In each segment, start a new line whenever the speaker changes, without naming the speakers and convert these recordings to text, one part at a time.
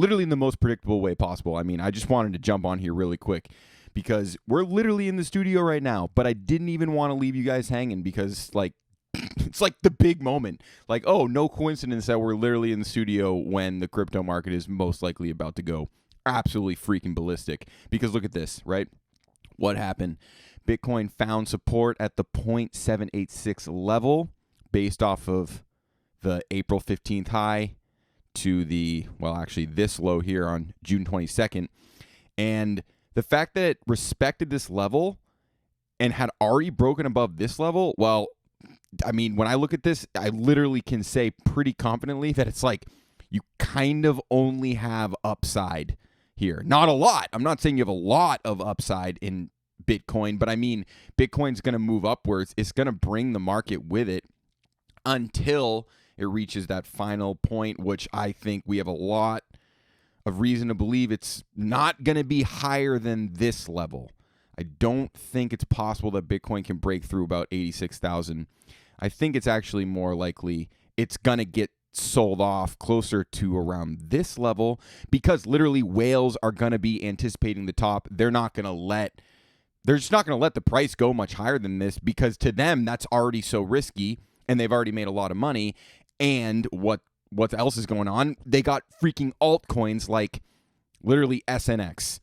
literally in the most predictable way possible. I mean, I just wanted to jump on here really quick because we're literally in the studio right now, but I didn't even want to leave you guys hanging because, like, it's like the big moment. Like, oh, no coincidence that we're literally in the studio when the crypto market is most likely about to go absolutely freaking ballistic. Because look at this, right? What happened? Bitcoin found support at the 0.786 level based off of the April 15th high to the, well, actually this low here on June 22nd. And the fact that it respected this level and had already broken above this level, well, I mean, when I look at this, I literally can say pretty confidently that it's like you kind of only have upside here. Not a lot. I'm not saying you have a lot of upside in Bitcoin, but I mean, Bitcoin's going to move upwards. It's going to bring the market with it until it reaches that final point, which I think we have a lot of reason to believe it's not going to be higher than this level. I don't think it's possible that Bitcoin can break through about 86,000. I think it's actually more likely it's going to get sold off closer to around this level because literally whales are going to be anticipating the top. They're just not going to let the price go much higher than this because to them that's already so risky and they've already made a lot of money. And what else is going on? They got freaking altcoins like literally SNX.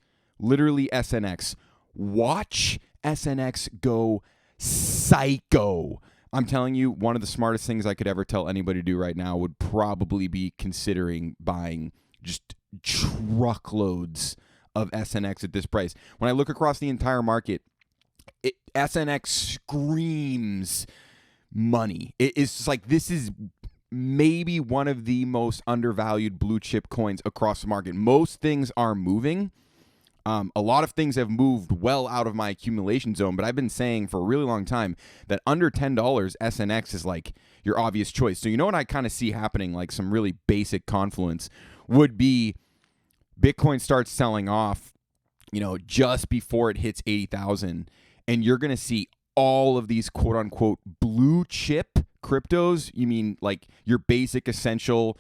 Watch SNX go psycho. I'm telling you, one of the smartest things I could ever tell anybody to do right now would probably be considering buying just truckloads of SNX at this price. When I look across the entire market, SNX screams money. It's just like this is maybe one of the most undervalued blue chip coins across the market. Most things are moving. A lot of things have moved well out of my accumulation zone, but I've been saying for a really long time that under $10 SNX is like your obvious choice. So you know what I kind of see happening, like some really basic confluence, would be Bitcoin starts selling off, just before it hits 80,000, and you're going to see all of these quote unquote blue chip cryptos. You mean like your basic essential,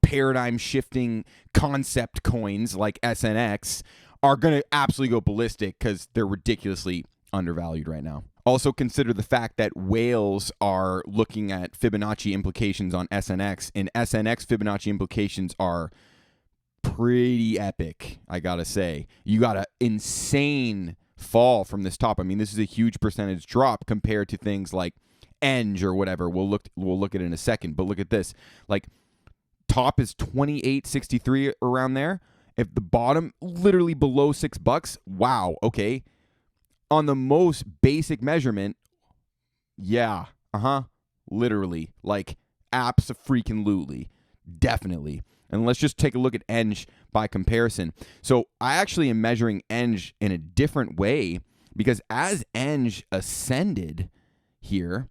paradigm shifting concept coins like SNX are going to absolutely go ballistic because they're ridiculously undervalued right now. Also consider the fact that whales are looking at Fibonacci implications on SNX, and SNX Fibonacci implications are pretty epic, I gotta say. You got an insane fall from this top. I mean, this is a huge percentage drop compared to things like ENG or whatever. We'll look at it in a second, but look at this. Like, top is 28.63 around there. If the bottom literally below $6, wow, okay. On the most basic measurement, yeah, literally, like abso-freaking-lutely, definitely. And let's just take a look at ENG by comparison. So I actually am measuring ENG in a different way because as ENG ascended here,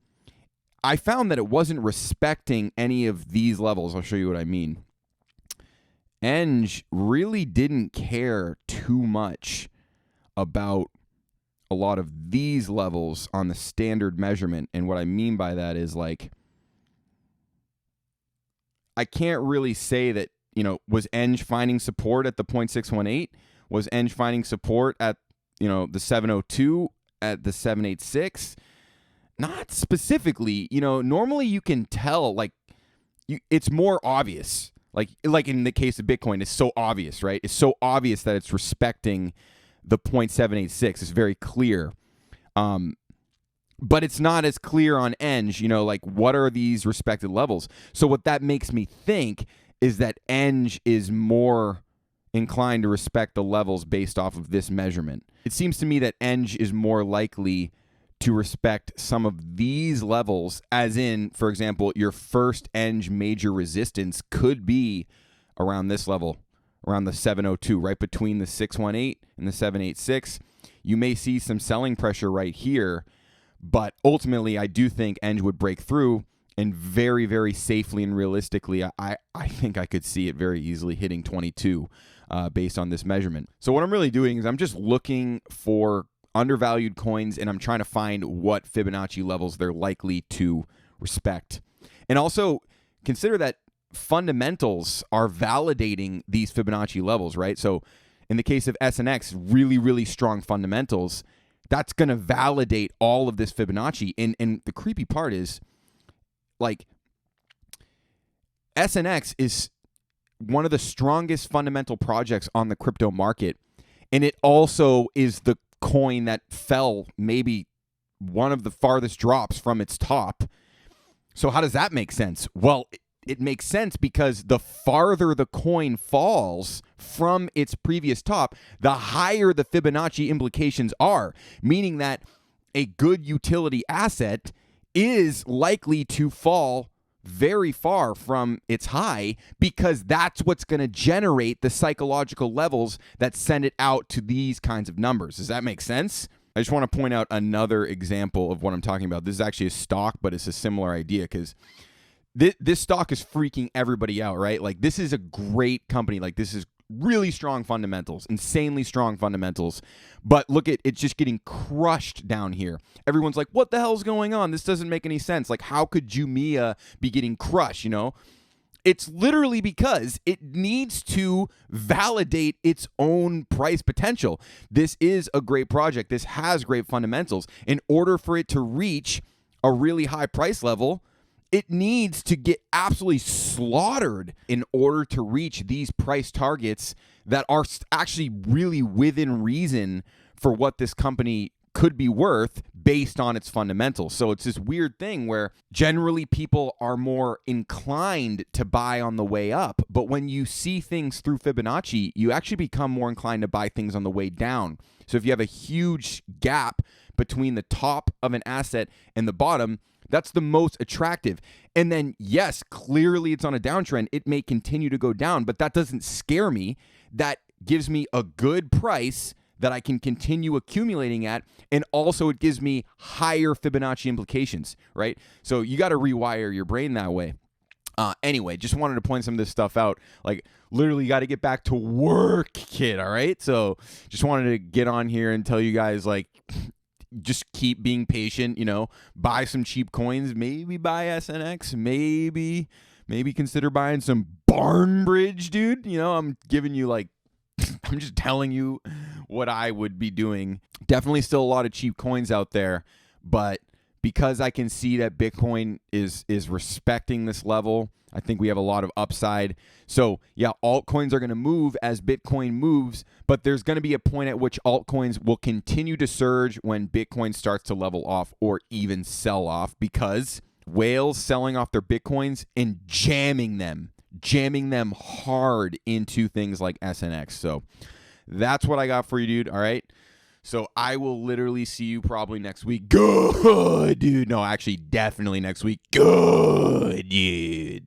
I found that it wasn't respecting any of these levels. I'll show you what I mean. ENG really didn't care too much about a lot of these levels on the standard measurement. And what I mean by that is, like, I can't really say that, was ENG finding support at the 0.618? Was ENG finding support at, the 702, at the 786? Not specifically. Normally you can tell, like, it's more obvious. Like in the case of Bitcoin, it's so obvious, right? It's so obvious that it's respecting the 0.786. It's very clear. But it's not as clear on ENG, like what are these respected levels? So what that makes me think is that ENG is more inclined to respect the levels based off of this measurement. It seems to me that ENG is more likely to respect some of these levels, as in, for example, your first ENG major resistance could be around this level, around the 702, right between the 618 and the 786. You may see some selling pressure right here, but ultimately I do think ENG would break through, and very, very safely and realistically, I think I could see it very easily hitting 22 based on this measurement. So what I'm really doing is I'm just looking for undervalued coins, and I'm trying to find what Fibonacci levels they're likely to respect. And also consider that fundamentals are validating these Fibonacci levels, right? So in the case of SNX, really, really strong fundamentals, that's going to validate all of this Fibonacci. And the creepy part is, like, SNX is one of the strongest fundamental projects on the crypto market, and it also is the coin that fell maybe one of the farthest drops from its top. So how does that make sense? Well, it makes sense because the farther the coin falls from its previous top, the higher the Fibonacci implications are, meaning that a good utility asset is likely to fall very far from its high, because that's what's going to generate the psychological levels that send it out to these kinds of numbers. Does that make sense? I just want to point out another example of what I'm talking about. This is actually a stock, but it's a similar idea, because this stock is freaking everybody out, right? Like, this is a great company. Like, this is really strong fundamentals, insanely strong fundamentals. But look at it's just getting crushed down here. Everyone's like, what the hell's going on? This doesn't make any sense. Like, how could Jumia be getting crushed, you know? It's literally because it needs to validate its own price potential. This is a great project. This has great fundamentals. In order for it to reach a really high price level, it needs to get absolutely slaughtered in order to reach these price targets that are actually really within reason for what this company could be worth based on its fundamentals. So it's this weird thing where generally people are more inclined to buy on the way up, but when you see things through Fibonacci, you actually become more inclined to buy things on the way down. So if you have a huge gap between the top of an asset and the bottom, that's the most attractive. And then, yes, clearly it's on a downtrend. It may continue to go down, but that doesn't scare me. That gives me a good price that I can continue accumulating at, and also it gives me higher Fibonacci implications, right? So you got to rewire your brain that way. Anyway, just wanted to point some of this stuff out. Like, literally got to get back to work, kid, all right? So just wanted to get on here and tell you guys, like, just keep being patient, you know, buy some cheap coins, maybe buy SNX, maybe consider buying some Barnbridge, dude. You know, I'm giving you, like, I'm just telling you what I would be doing. Definitely still a lot of cheap coins out there, but because I can see that Bitcoin is respecting this level, I think we have a lot of upside. So yeah, altcoins are going to move as Bitcoin moves, but there's going to be a point at which altcoins will continue to surge when Bitcoin starts to level off or even sell off, because whales selling off their Bitcoins and jamming them hard into things like SNX. So that's what I got for you, dude. All right. So I will literally see you probably next week. Good, dude. No, actually, definitely next week. Good, dude.